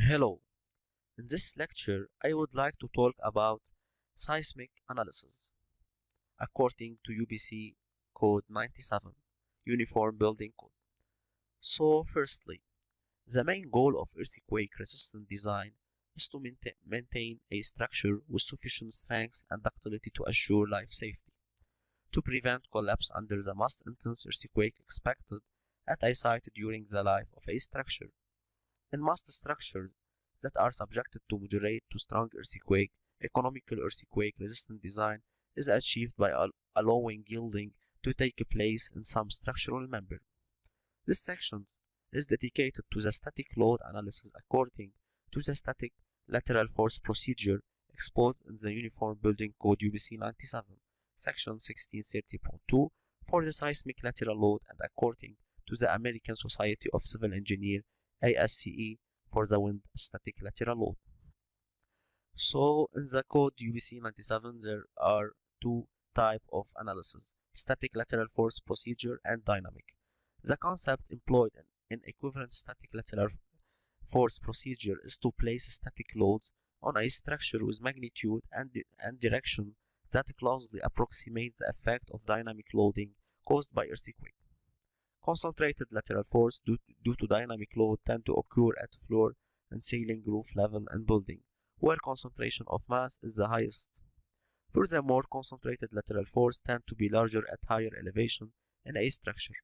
Hello, in this lecture I would like to talk about seismic analysis according to UBC code 97, Uniform Building Code. So firstly, the main goal of earthquake resistant design is to maintain a structure with sufficient strength and ductility to assure life safety, to prevent collapse under the most intense earthquake expected at a site during the life of a structure. In most structures that are subjected to moderate to strong earthquake, economical earthquake-resistant design is achieved by allowing yielding to take place in some structural member. This section is dedicated to the static load analysis according to the static lateral force procedure exposed in the Uniform Building Code UBC 97, section 1630.2 for the seismic lateral load and according to the American Society of Civil Engineers ASCE for the wind static lateral load. So in the code UBC 97 there are two types of analysis, static lateral force procedure and dynamic. The concept employed in equivalent static lateral force procedure is to place static loads on a structure with magnitude and direction that closely approximate the effect of dynamic loading caused by earthquake. Concentrated lateral force due to dynamic load tend to occur at floor and ceiling roof level and building, where concentration of mass is the highest. Furthermore, concentrated lateral force tend to be larger at higher elevation in a structure.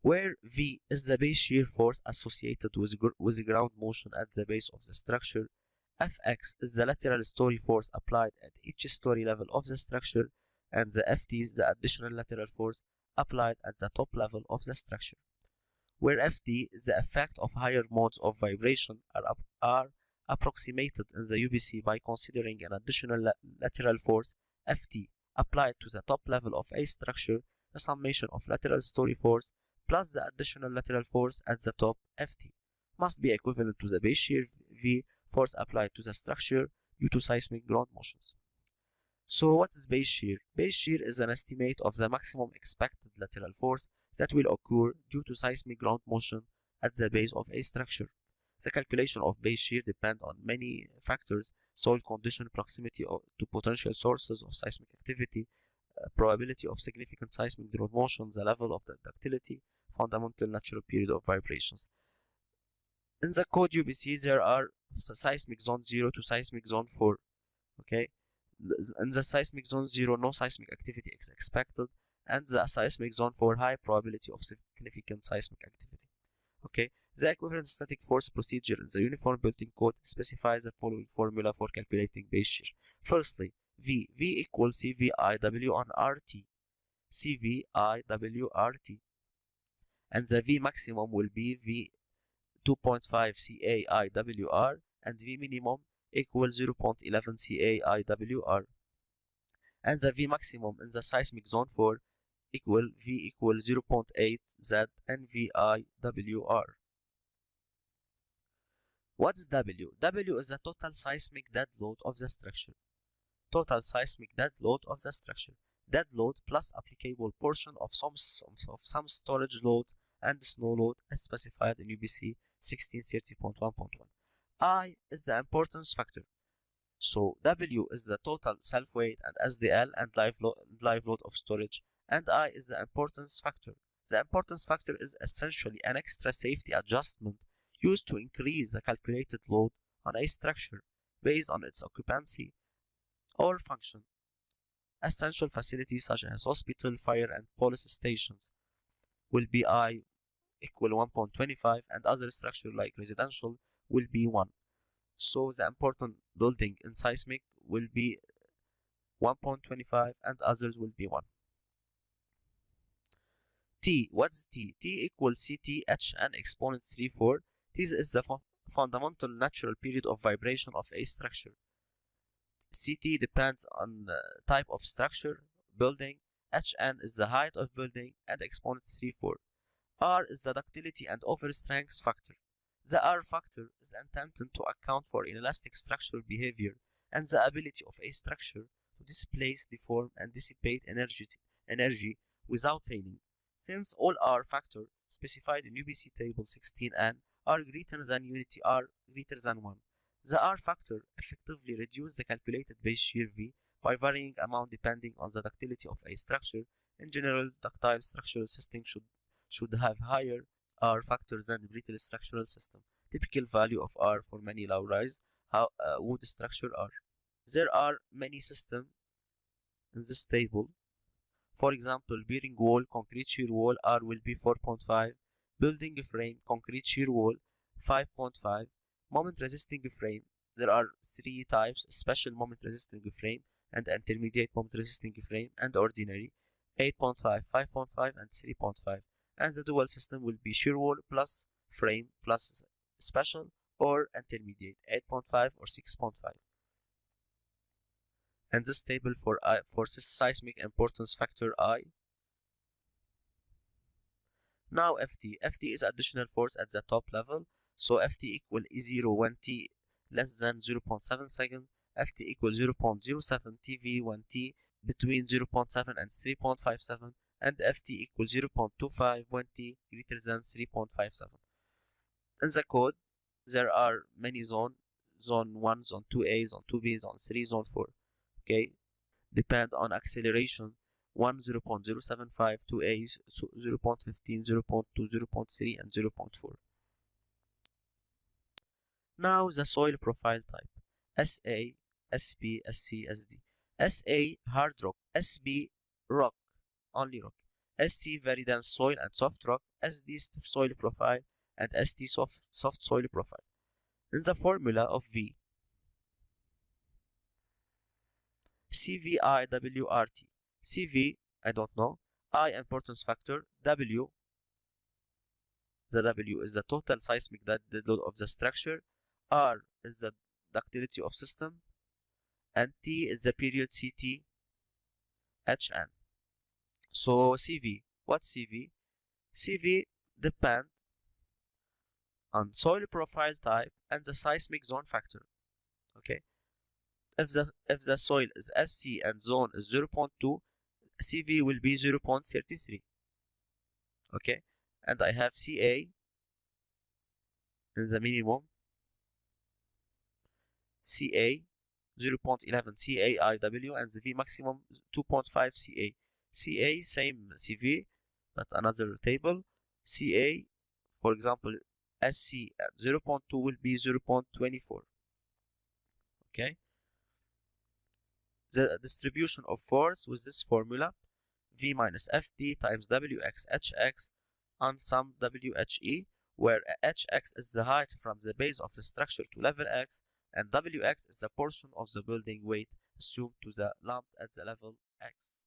Where V is the base shear force associated with ground motion at the base of the structure, Fx is the lateral story force applied at each story level of the structure, and the Ft is the additional lateral force applied at the top level of the structure, where Fd is the effect of higher modes of vibration are approximated in the UBC by considering an additional lateral force Ft applied to the top level of a structure, the summation of lateral story force plus the additional lateral force at the top Ft must be equivalent to the base shear V force applied to the structure due to seismic ground motions. So what is base shear? Base shear is an estimate of the maximum expected lateral force that will occur due to seismic ground motion at the base of a structure. The calculation of base shear depends on many factors: soil condition, proximity to potential sources of seismic activity, probability of significant seismic ground motion, the level of the ductility, fundamental natural period of vibrations. In the code UBC there are seismic zone 0 to seismic zone 4. Okay, in the seismic zone 0 no seismic activity is expected, and the seismic zone 4 high probability of significant seismic activity. Okay, the equivalent static force procedure in the Uniform Building Code specifies the following formula for calculating base shear. Firstly, V equals CVIW on RT, CVIW/RT, and the V maximum will be V 2.5 CAIWR and V minimum equals 0.11 CAIWR, and the V maximum in the seismic zone 4 V equals 0.8 Z NVIWR. What is W? W is the total seismic dead load of the structure. Total seismic dead load of the structure. Dead load plus applicable portion of some storage load and snow load as specified in UBC 1630.1.1. I is the importance factor. So W is the total self-weight and SDL and live load of storage, and I is the importance factor. The importance factor is essentially an extra safety adjustment used to increase the calculated load on a structure based on its occupancy or function. Essential facilities such as hospital, fire, and police stations will be I equal 1.25, and other structure like residential will be 1. So the important building in seismic will be 1.25 and others will be 1. T, what is T? T equals CTHN exponent 3.4. T is the fundamental natural period of vibration of a structure. CT depends on the type of structure, building, HN is the height of building, and exponent 3.4. R is the ductility and overstrength factor. The R factor is intended to account for inelastic structural behavior and the ability of a structure to displace, deform, and dissipate energy without training. Since all R factor specified in UBC table 16N R greater than unity R greater than 1. The R factor effectively reduces the calculated base shear V by varying amount depending on the ductility of a structure. In general, ductile structural system should have higher R factor than brittle structural system. Typical value of R for many low-rise wood structure are. There are many systems in this table. For example, bearing wall, concrete shear wall, R will be 4.5. Building frame, concrete shear wall, 5.5. Moment resisting frame, there are three types: special moment resisting frame, and intermediate moment resisting frame, and ordinary, 8.5, 5.5, and 3.5. And the dual system will be shear wall plus frame plus special or intermediate, 8.5 or 6.5. And this table for seismic importance factor I. Now ft is additional force at the top level, so ft equal E0 when t less than 0.7 second, ft equal 0.07 tv when t between 0.7 and 3.57, and ft equal 0.25 when t greater than 3.57. In the code, there are many zones: zone 1, zone 2a, zone 2b, zone 3, zone 4. Okay, depend on acceleration: 1 0.075, 2a 0.15, 0.2, 0.3, and 0.4. Now the soil profile type: SA, SP, SC, SD. SA hard rock, SB rock, only rock, SC very dense soil and soft rock, SD stiff soil profile, and ST soft soil profile. In the formula of V, CVIWRT. CV, I don't know. I, importance factor. W, the W is the total seismic dead load of the structure. R is the ductility of system. And T is the period CT, HN. So CV, what's CV? CV depend on soil profile type and the seismic zone factor. Okay. If the soil is SC and zone is 0.2, CV will be 0.33. Okay, and I have CA in the minimum, CA 0.11 CAIW, and the V maximum 2.5 CA. CA same CV but another table. CA, for example, SC at 0.2 will be 0.24. Okay, the distribution of force with this formula: V minus FT times WX HX on some WHE, where HX is the height from the base of the structure to level X, and WX is the portion of the building weight assumed to the lump at the level X.